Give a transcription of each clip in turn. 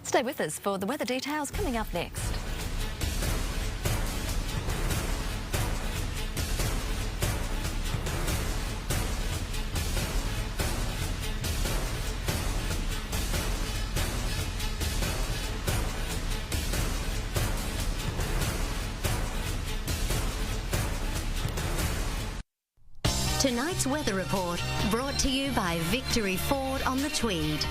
Stay with us for the weather details coming up next. Tonight's weather report brought to you by Victory Ford on the Tweed.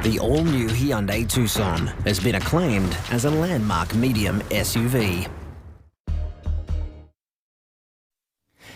The all-new Hyundai Tucson has been acclaimed as a landmark medium SUV.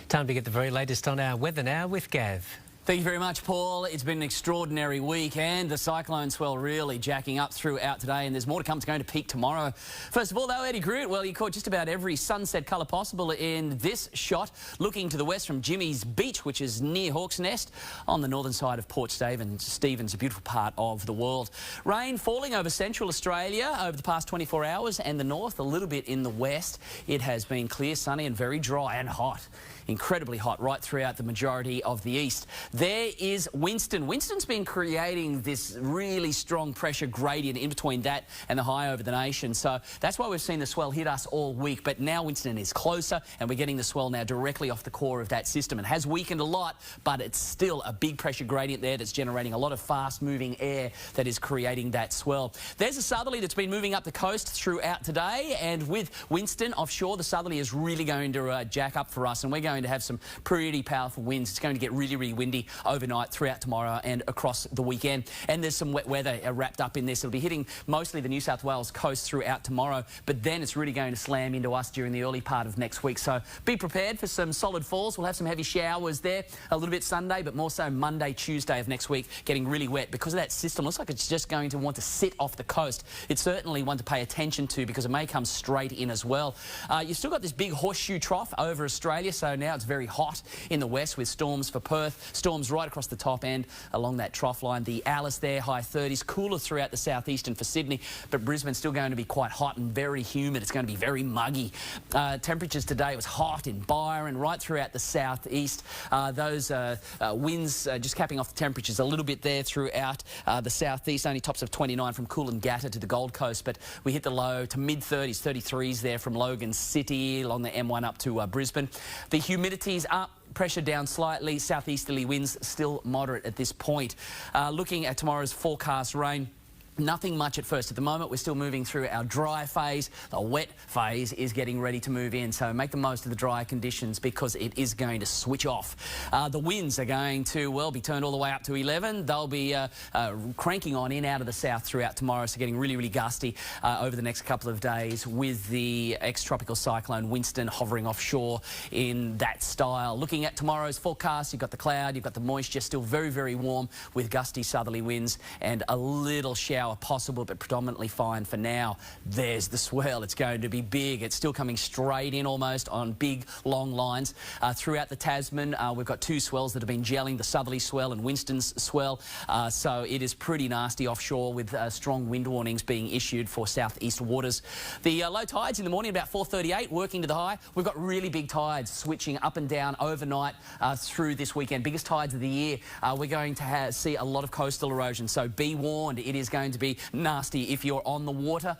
Time to get the very latest on our weather now with Gav. Thank you very much, Paul. It's been an extraordinary week and the cyclone swell really jacking up throughout today, and there's more to come. It's going to peak tomorrow. First of all, though, Eddie Groot, well, you caught just about every sunset colour possible in this shot, looking to the west from Jimmy's Beach, which is near Hawk's Nest on the northern side of Port Stephens, a beautiful part of the world. Rain falling over central Australia over the past 24 hours and the north, a little bit in the west. It has been clear, sunny and very dry and hot. Incredibly hot right throughout the majority of the east. There is Winston. Winston's been creating this really strong pressure gradient in between that and the high over the nation. So that's why we've seen the swell hit us all week. But now Winston is closer and we're getting the swell now directly off the core of that system. It has weakened a lot, but it's still a big pressure gradient there that's generating a lot of fast moving air that is creating that swell. There's a southerly that's been moving up the coast throughout today, and with Winston offshore, the southerly is really going to jack up for us, and we're going to have some pretty powerful winds. It's going to get really, really windy overnight throughout tomorrow and across the weekend. And there's some wet weather wrapped up in this. It'll be hitting mostly the New South Wales coast throughout tomorrow, but then it's really going to slam into us during the early part of next week. So be prepared for some solid falls. We'll have some heavy showers there a little bit Sunday, but more so Monday, Tuesday of next week, getting really wet because of that system. Looks like it's just going to want to sit off the coast. It's certainly one to pay attention to because it may come straight in as well. You've still got this big horseshoe trough over Australia, so now it's very hot in the west with storms for Perth, storms right across the top end along that trough line. The Alice there, high 30s, cooler throughout the southeast and for Sydney, but Brisbane's still going to be quite hot and very humid. It's going to be very muggy. Temperatures today, it was hot in Byron, right throughout the southeast. Those winds just capping off the temperatures a little bit there throughout the southeast, only tops of 29 from Coolangatta to the Gold Coast, but we hit the low to mid-30s, 33s there from Logan City along the M1 up to Brisbane. The humidity's up, pressure down slightly, southeasterly winds still moderate at this point. Looking at tomorrow's forecast rain, nothing much at first. At the moment, we're still moving through our dry phase. The wet phase is getting ready to move in, so make the most of the dry conditions because it is going to switch off. The winds are going to, well, be turned all the way up to 11. They'll be cranking on in out of the south throughout tomorrow, so getting really, really gusty over the next couple of days with the ex-tropical cyclone Winston hovering offshore in that style. Looking at tomorrow's forecast, you've got the cloud, you've got the moisture, still very, very warm with gusty southerly winds and a little shower possible, but predominantly fine for now. There's the swell. It's going to be big. It's still coming straight in almost on big, long lines. Throughout the Tasman, we've got two swells that have been gelling, the southerly swell and Winston's swell. So it is pretty nasty offshore with strong wind warnings being issued for southeast waters. The low tides in the morning about 4:38, working to the high. We've got really big tides switching up and down overnight through this weekend. Biggest tides of the year. We're going to see a lot of coastal erosion, so be warned. It is going to be nasty if you're on the water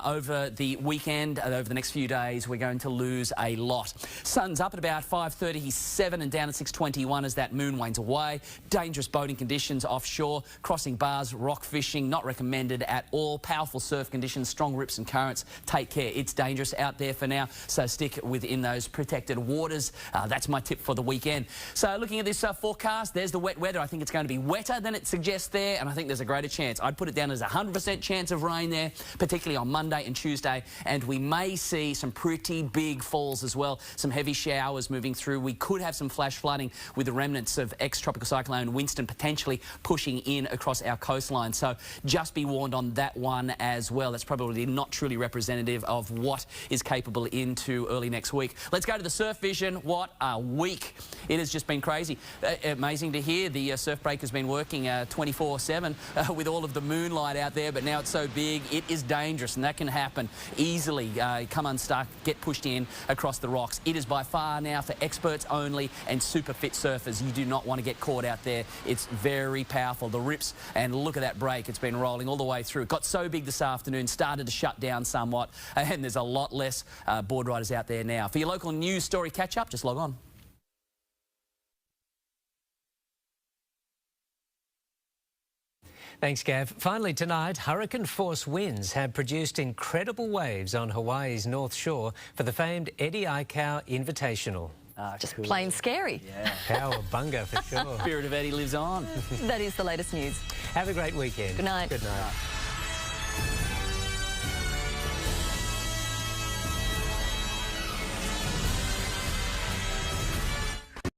over the weekend. Over the next few days, we're going to lose a lot. Sun's up at about 5:37 and down at 6:21 as that moon wanes away. Dangerous boating conditions offshore, crossing bars, rock fishing, not recommended at all. Powerful surf conditions, strong rips and currents. Take care. It's dangerous out there for now, so stick within those protected waters. That's my tip for the weekend. So looking at this forecast, there's the wet weather. I think it's going to be wetter than it suggests there, and I think there's a greater chance. I'd put it down as There's a 100% chance of rain there, particularly on Monday and Tuesday, and we may see some pretty big falls as well. Some heavy showers moving through. We could have some flash flooding with the remnants of ex-tropical cyclone Winston potentially pushing in across our coastline. So just be warned on that one as well. That's probably not truly representative of what is capable into early next week. Let's go to the surf vision. What a week. It has just been crazy. Amazing to hear the surf break has been working 24/7 with all of the moonlight out there, but now it's so big, it is dangerous, and that can happen easily. Come unstuck, get pushed in across the rocks. It is by far now for experts only and super fit surfers. You do not want to get caught out there. It's very powerful. The rips, and look at that break. It's been rolling all the way through. It got so big this afternoon, started to shut down somewhat, and there's a lot less board riders out there now. For your local news story catch-up, just log on. Thanks, Gav. Finally tonight, hurricane-force winds have produced incredible waves on Hawaii's North Shore for the famed Eddie Aikau Invitational. Just plain scary. Yeah. Cowabunga for sure. Spirit of Eddie lives on. That is the latest news. Have a great weekend. Good night. Good night.